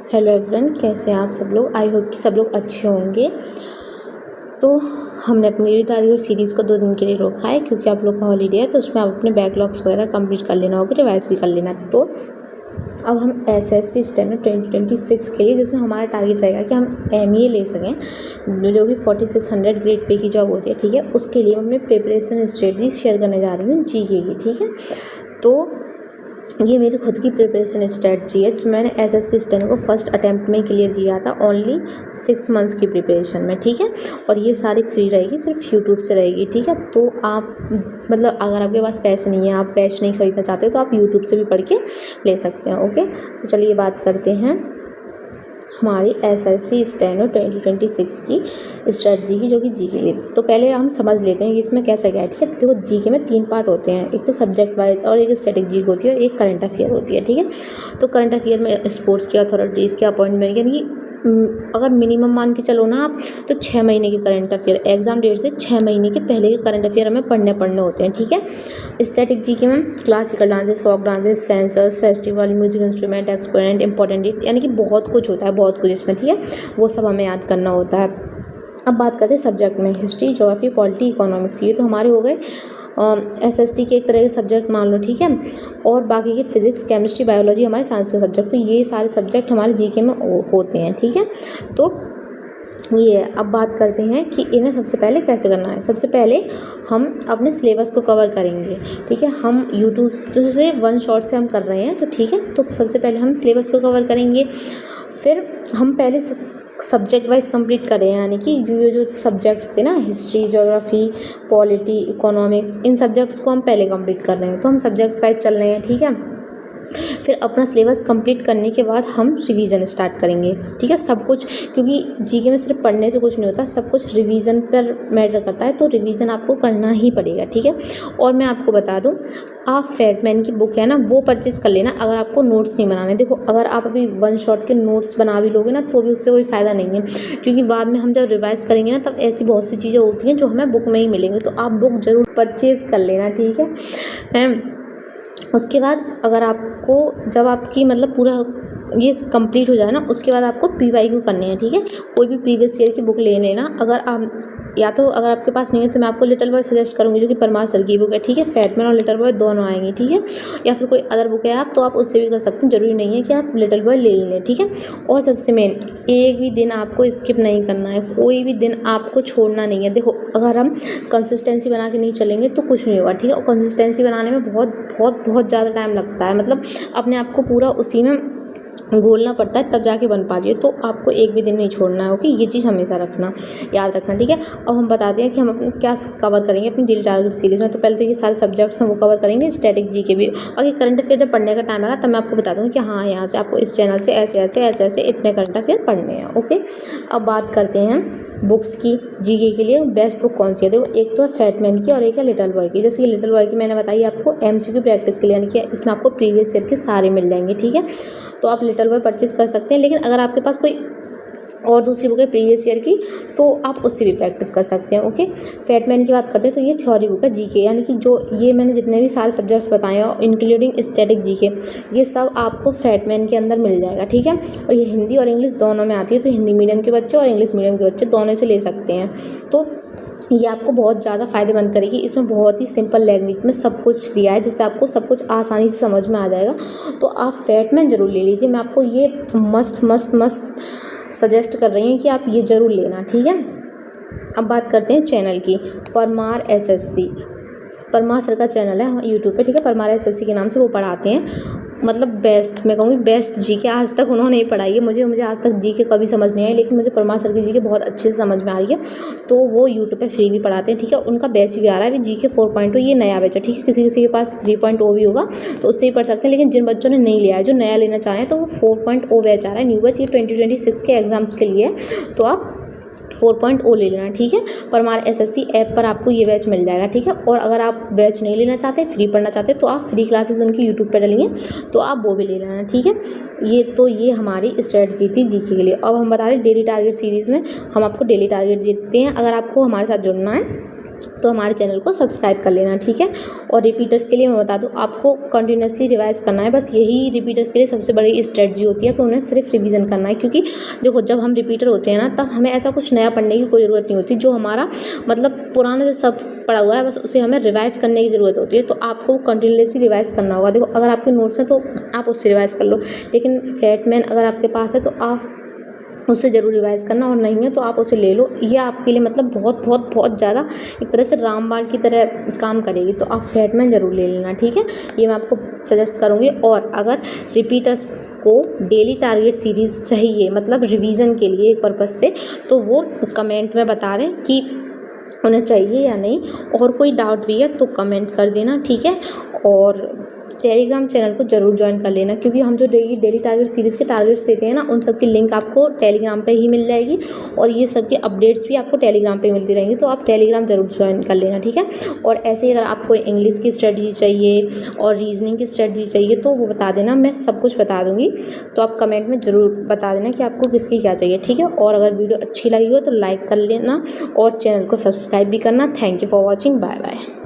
Hello everyone, कैसे हैं आप सब लोग। आई होप कि सब लोग अच्छे होंगे। तो हमने अपनी डेली टारगेट सीरीज़ को 2 दिन के लिए रोका है क्योंकि आप लोग का हॉलीडे है, तो उसमें आप अपने बैकलॉग्स वगैरह कंप्लीट कर लेना होगा, रिवाइज भी कर लेना। तो अब हम एसएससी स्टेनो 2026 के लिए, जिसमें हमारा टारगेट रहेगा कि हम एमईए ले सकें, जो कि 4600 ग्रेड पे की जॉब होती है, ठीक है। उसके लिए मैं अपने प्रिपरेशन स्ट्रेटजी शेयर करने जा रही हूँ जीके की, ठीक है। तो ये मेरी खुद की प्रिपरेशन स्ट्रेटजी है, जिसमें मैंने एसएससी स्टेनो को फर्स्ट अटैम्प्ट में क्लियर किया था, ओनली 6 मंथ्स की प्रिपरेशन में, ठीक है। और ये सारी फ्री रहेगी, सिर्फ यूट्यूब से रहेगी, ठीक है। तो आप मतलब अगर आपके पास पैसे नहीं है, आप बैच नहीं खरीदना चाहते हो, तो आप यूट्यूब से भी पढ़ के ले सकते हैं, ओके। तो चलिए बात करते हैं हमारी एसएससी स्टेनो 2026 की स्ट्रेटजी की, जो कि जी के लिए। तो पहले हम समझ लेते हैं कि इसमें कैसा क्या है, ठीक है। तो जी के में 3 पार्ट होते हैं, एक तो सब्जेक्ट वाइज और एक स्टैटिक जी होती है और एक करंट अफेयर होती है, ठीक है। तो करंट अफेयर में स्पोर्ट्स की अथॉरिटीज़ के अपॉइंटमेंट, यानी अगर मिनिमम मान के चलो ना आप, तो 6 महीने के करंट अफेयर, एग्जाम डेट से 6 महीने के पहले के करंट अफेयर हमें पढ़ने होते हैं, ठीक है। स्टैटिक जी के में classical dances, folk dances, sensors, festival, music instrument, exponent, important date, यानी कि बहुत कुछ होता है, बहुत कुछ इसमें, ठीक है। वो सब हमें याद करना होता है। अब बात करते हैं सब्जेक्ट में, हिस्ट्री, ज्योग्राफी, पॉलिटी, इकोनॉमिक्स, ये तो हमारे हो गए एसएसटी के एक तरह के सब्जेक्ट मान लो, ठीक है। और बाकी के फिजिक्स, केमिस्ट्री, बायोलॉजी हमारे साइंस के सब्जेक्ट, तो ये सारे सब्जेक्ट हमारे जीके में होते हैं, ठीक है। तो ये अब बात करते हैं कि इन्हें सबसे पहले कैसे करना है। सबसे पहले हम अपने सिलेबस को कवर करेंगे, ठीक है। हम यूट्यूब से वन शॉट से हम कर रहे हैं, तो ठीक है। तो सबसे पहले हम सिलेबस को कवर करेंगे, फिर हम पहले सब्जेक्ट वाइज कंप्लीट करें, यानी कि जो सब्जेक्ट्स थे ना, हिस्ट्री, ज्योग्राफी, पॉलिटी, इकोनॉमिक्स, इन सब्जेक्ट्स को हम पहले कंप्लीट कर रहे हैं। तो हम सब्जेक्ट वाइज चल रहे हैं, ठीक है। फिर अपना सिलेबस कंप्लीट करने के बाद हम रिवीजन स्टार्ट करेंगे, ठीक है। सब कुछ, क्योंकि जीके में सिर्फ पढ़ने से कुछ नहीं होता, सब कुछ रिवीजन पर मैटर करता है, तो रिवीजन आपको करना ही पड़ेगा, ठीक है। और मैं आपको बता दूं, आप फैटमैन की बुक है ना, वो परचेज़ कर लेना अगर आपको नोट्स नहीं बनाने। देखो, अगर आप अभी वन शॉट के नोट्स बना भी लोगे ना, तो भी उससे कोई फ़ायदा नहीं है, क्योंकि बाद में हम जब रिवाइज़ करेंगे ना, तब ऐसी बहुत सी चीज़ें होती हैं जो हमें बुक में ही मिलेंगी। तो आप बुक ज़रूर परचेज़ कर लेना, ठीक है। उसके बाद अगर आपको, जब आपकी मतलब पूरा ये कंप्लीट हो जाए ना, उसके बाद आपको पीवाईक्यू करने हैं, ठीक है। कोई भी प्रीवियस ईयर की बुक ले लेना। अगर आप, या तो अगर आपके पास नहीं है, तो मैं आपको लिटिल बॉय सजेस्ट करूँगी, जो कि परमार सर की बुक है, ठीक है। फैटमैन और लिटिल बॉय दोनों आएंगी, ठीक है। या फिर कोई अदर बुक है आप, तो आप उससे भी कर सकते हैं, ज़रूरी नहीं है कि आप लिटिल बॉय ले लें, ठीक है। और सबसे मेन, एक भी दिन आपको स्किप नहीं करना है, कोई भी दिन आपको छोड़ना नहीं है। देखो, अगर हम कंसिस्टेंसी बना के नहीं चलेंगे तो कुछ नहीं होगा, ठीक है। और कंसिस्टेंसी बनाने में बहुत बहुत बहुत ज़्यादा टाइम लगता है, मतलब अपने आप को पूरा उसी में घोलना पड़ता है, तब जाके बन पाती है। तो आपको एक भी दिन नहीं छोड़ना है, ओके। ये चीज़ हमेशा रखना, याद रखना, ठीक है। अब हम बताते हैं कि हम अपने क्या कवर करेंगे अपनी डेली टारगेट सीरीज़ में। तो पहले तो ये सारे सब्जेक्ट्स हैं वो कवर करेंगे, स्टैटिक जी के भी। और ये करंट अफेयर जब पढ़ने का टाइम आएगा, तब मैं आपको बता दूँगी कि हाँ, यहाँ से आपको इस चैनल से ऐसे ऐसे ऐसे ऐसे इतने करंट अफेयर पढ़ने हैं, ओके। अब बात करते हैं बुक्स की। जीके के लिए बेस्ट बुक कौन सी है? देखो, एक तो है फैटमैन की और एक है लिटिल बॉय की। जैसे कि लिटिल बॉय की मैंने बताई आपको एमसीक्यू प्रैक्टिस के लिए, यानी कि इसमें आपको प्रीवियस ईयर के सारे मिल जाएंगे, ठीक है। तो आप लिटिल बॉय परचेज कर सकते हैं, लेकिन अगर आपके पास कोई और दूसरी बुक है प्रीवियस ईयर की, तो आप उससे भी प्रैक्टिस कर सकते हैं, ओके। फैटमैन की बात करते हैं, तो ये थ्योरी बुक है जीके, यानी कि जो ये मैंने जितने भी सारे सब्जेक्ट्स बताए हैं, इंक्लूडिंग स्टैटिक जीके, ये सब आपको फैटमैन के अंदर मिल जाएगा, ठीक है। और ये हिंदी और इंग्लिश दोनों में आती है, तो हिंदी मीडियम के बच्चे और इंग्लिश मीडियम के बच्चे दोनों से ले सकते हैं। तो ये आपको बहुत ज़्यादा फ़ायदेमंद करेगी। इसमें बहुत ही सिंपल लैंग्वेज में सब कुछ दिया है, जिससे आपको सब कुछ आसानी से समझ में आ जाएगा। तो आप फैटमैन ज़रूर ले लीजिए, मैं आपको ये मस्ट सजेस्ट कर रही हूँ कि आप ये ज़रूर लेना, ठीक है। अब बात करते हैं चैनल की, परमार एसएससी। परमार सर का चैनल है यूट्यूब पे, ठीक है। परमार एसएससी के नाम से वो पढ़ाते हैं, मतलब बेस्ट, मैं कहूँगी बेस्ट जीके आज तक उन्होंने ही पढ़ाई है। मुझे आज तक जीके कभी समझ नहीं आई, लेकिन मुझे परमार सर की जीके बहुत अच्छे से समझ में आ रही है। तो वो यूट्यूब पे फ्री भी पढ़ाते हैं, ठीक है। उनका बैच भी आ रहा है अभी, जीके 4.0, ये नया बैच है, ठीक है। किसी के पास 3.0 भी होगा तो उससे भी पढ़ सकते हैं, लेकिन जिन बच्चों ने नहीं लिया है, जो नया लेना चाह रहे हैं, तो वो 4.0 बैच आ रहा है, न्यू बैच। ये 2026 के एग्जाम्स के लिए, तो आप 4.0 ले लेना, ठीक है। परमार एसएससी ऐप पर आपको ये बैच मिल जाएगा, ठीक है। और अगर आप बैच नहीं लेना चाहते, फ्री पढ़ना चाहते, तो आप फ्री क्लासेस उनकी यूट्यूब पर डलेंगे, तो आप वो भी ले लेना, ठीक है। ये हमारी स्ट्रेटजी थी जीके के लिए। अब हम बता रहे डेली टारगेट सीरीज़ में हम आपको डेली टारगेट देते हैं। अगर आपको हमारे साथ जुड़ना है तो हमारे चैनल को सब्सक्राइब कर लेना, ठीक है। और रिपीटर्स के लिए मैं बता दूं, आपको कंटिन्यूसली रिवाइज़ करना है, बस यही रिपीटर्स के लिए सबसे बड़ी स्ट्रेटजी होती है कि उन्हें सिर्फ रिवीजन करना है। क्योंकि देखो, जब हम रिपीटर होते हैं ना, तब हमें ऐसा कुछ नया पढ़ने की कोई ज़रूरत नहीं होती। जो हमारा मतलब पुराना से सब पढ़ा हुआ है, बस उसे हमें रिवाइज़ करने की ज़रूरत होती है। तो आपको कंटिन्यूसली रिवाइज़ करना होगा। देखो, अगर आपके नोट्स हैं तो आप उससे रिवाइज़ कर लो, लेकिन फैटमैन अगर आपके पास है तो आप उससे ज़रूर रिवाइज़ करना, और नहीं है तो आप उसे ले लो। ये आपके लिए मतलब बहुत बहुत बहुत ज़्यादा एक तरह से रामबाण की तरह काम करेगी। तो आप फैटमैन ज़रूर ले लेना, ठीक है। ये मैं आपको सजेस्ट करूँगी। और अगर रिपीटर्स को डेली टारगेट सीरीज़ चाहिए, मतलब रिवीजन के लिए एक पर्पज़ से, तो वो कमेंट में बता दें कि उन्हें चाहिए या नहीं। और कोई डाउट भी है तो कमेंट कर देना, ठीक है। और टेलीग्राम चैनल को ज़रूर ज्वाइन कर लेना, क्योंकि हम जो डेली टारगेट सीरीज़ के टारगेट्स देते हैं ना, उन सब की लिंक आपको टेलीग्राम पे ही मिल जाएगी। और ये सब के अपडेट्स भी आपको टेलीग्राम पे मिलती रहेंगी। तो आप टेलीग्राम ज़रूर ज्वाइन कर लेना, ठीक है। और ऐसे ही अगर आपको इंग्लिश की स्ट्रेटजी चाहिए और रीजनिंग की स्ट्रेटजी चाहिए तो वो बता देना, मैं सब कुछ बता दूँगी। तो आप कमेंट में ज़रूर बता देना कि आपको किसकी क्या चाहिए, ठीक है। और अगर वीडियो अच्छी लगी हो तो लाइक कर लेना और चैनल को सब्सक्राइब भी करना। Thank you for watching, bye bye.